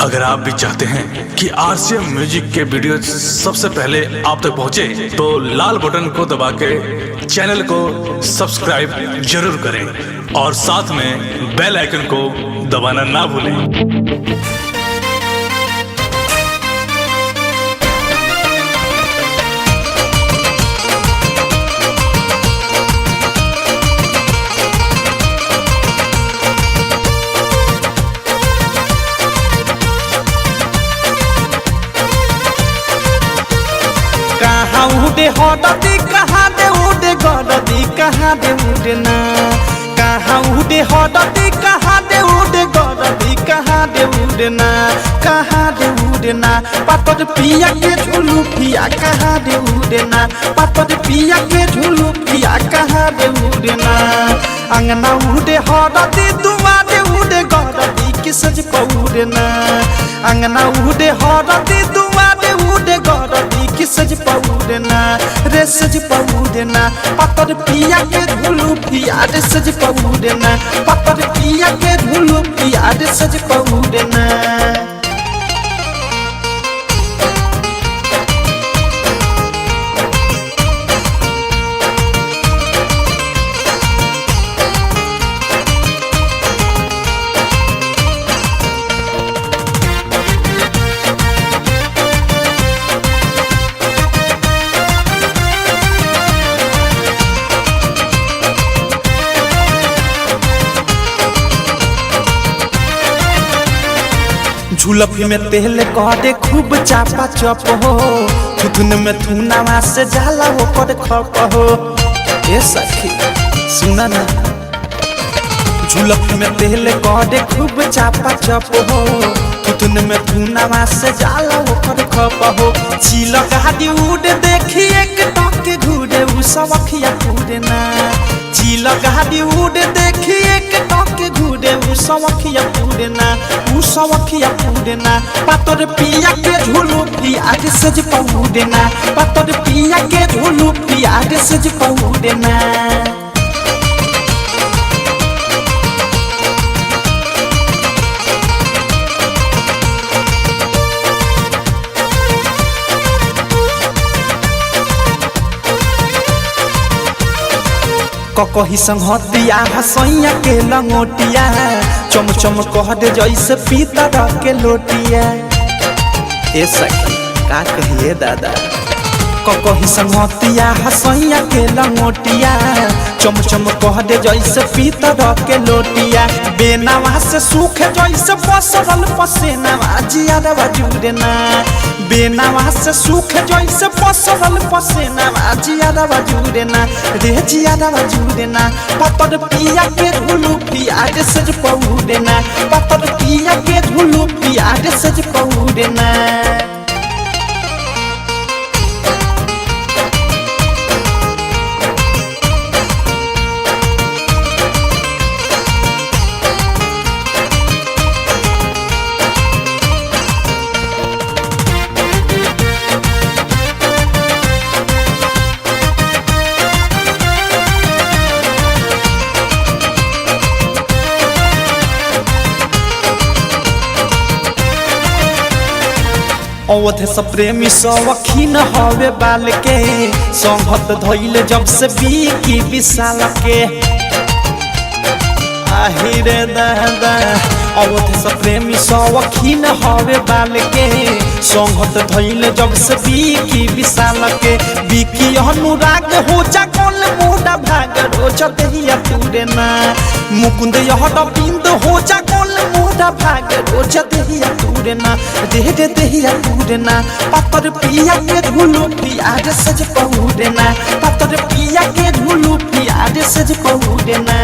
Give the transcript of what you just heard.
अगर आप भी चाहते हैं कि आरसीएम म्यूजिक के वीडियो सबसे पहले आप तक पहुंचे, तो लाल बटन को दबा के चैनल को सब्सक्राइब जरूर करें और साथ में बेल आइकन को दबाना ना भूलें। उड़े हडदी कहाँ दे उड़े गडदी कहाँ दे उड़े ना, कहाँ उड़े हडदी कहाँ दे उड़े गडदी कहाँ दे उड़े ना, कहाँ दे उड़े ना। पातर पिया के झुलू पिया कहाँ दे उड़े ना, पातर पिया के झुलू पिया कहाँ दे उड़े ना। अंगना उड़े हडदी दुआ दे उड़े गडदी के सज पौड़े ना, अंगना उड़े हडदी दुआ दे उड़े गडदी के सज पौड़े ना, रे सज पौड़े ना। पातर पिया के झुलू पिया रे सज पौड़े ना, पातर पिया के झुलू पिया रे सज पौड़े ना। झुलफी में तेल कह खूब चापा चप हो, थुथुन में थुनावा से जाला हो कर खप हो। ए सखी सुना ना, झुलफी में तेल कह खूब चापा चप हो, थुथुन में थुनावा से जाला हो कर खप हो। चील गाड़ी उड़ देखी एक टके घूरे उ सवखिया घूरे ना, चील गाड़ी उड़ देखी एक टके घूरे उ सवखिया घूरे ना, उ सवखिया घूरे ना। पातर पिया के झुलू पिया रे सज पौड़े ना, पातर पिया के झुलू पिया रे सज पौड़े ना। ककही संगतिया हसैया के लंगोटिया, चम चम कह दे जैसे पीतर के लोटिया। ए सखी का कहिए दादा, ककही संगतिया हसैया के लंगोटिया, चम चम कह दे जैसे पीतर के लोटिया। बेनावा से सूख जैसे पसरल पसेनावा जियारवा जुड़े ना, बेनावा से सूख जैसे पसरल पसेनावा जियारवा जुड़े ना, रे जियारवा जुड़े ना। पातर पिया के झुलू पिया रे सज पौड़े ना, पातर पिया के झुलू पिया रे सज पौड़े ना। अवधे से प्रेमी सवखीन हवे बाल के, संगत धइले जब से बीकी विशाल के। आहिरे दादा अवधे से प्रेमी सवखीन हवे बाल के, संगत धइले जब से बीकी विशाल के। बीकी अनुराग हो जा कोल मोड़ा भाग रोज दहिया तूरे ना, मुकुंद यहड बिंद हो जा कोल मोड़ा भाग रोज दहिया तूरे ना, दे दे दहिया तूरे ना। पातर पिया के झुलू पिया रे सज पौड़े ना, पातर पिया के झुलू पिया रे सज पौड़े ना।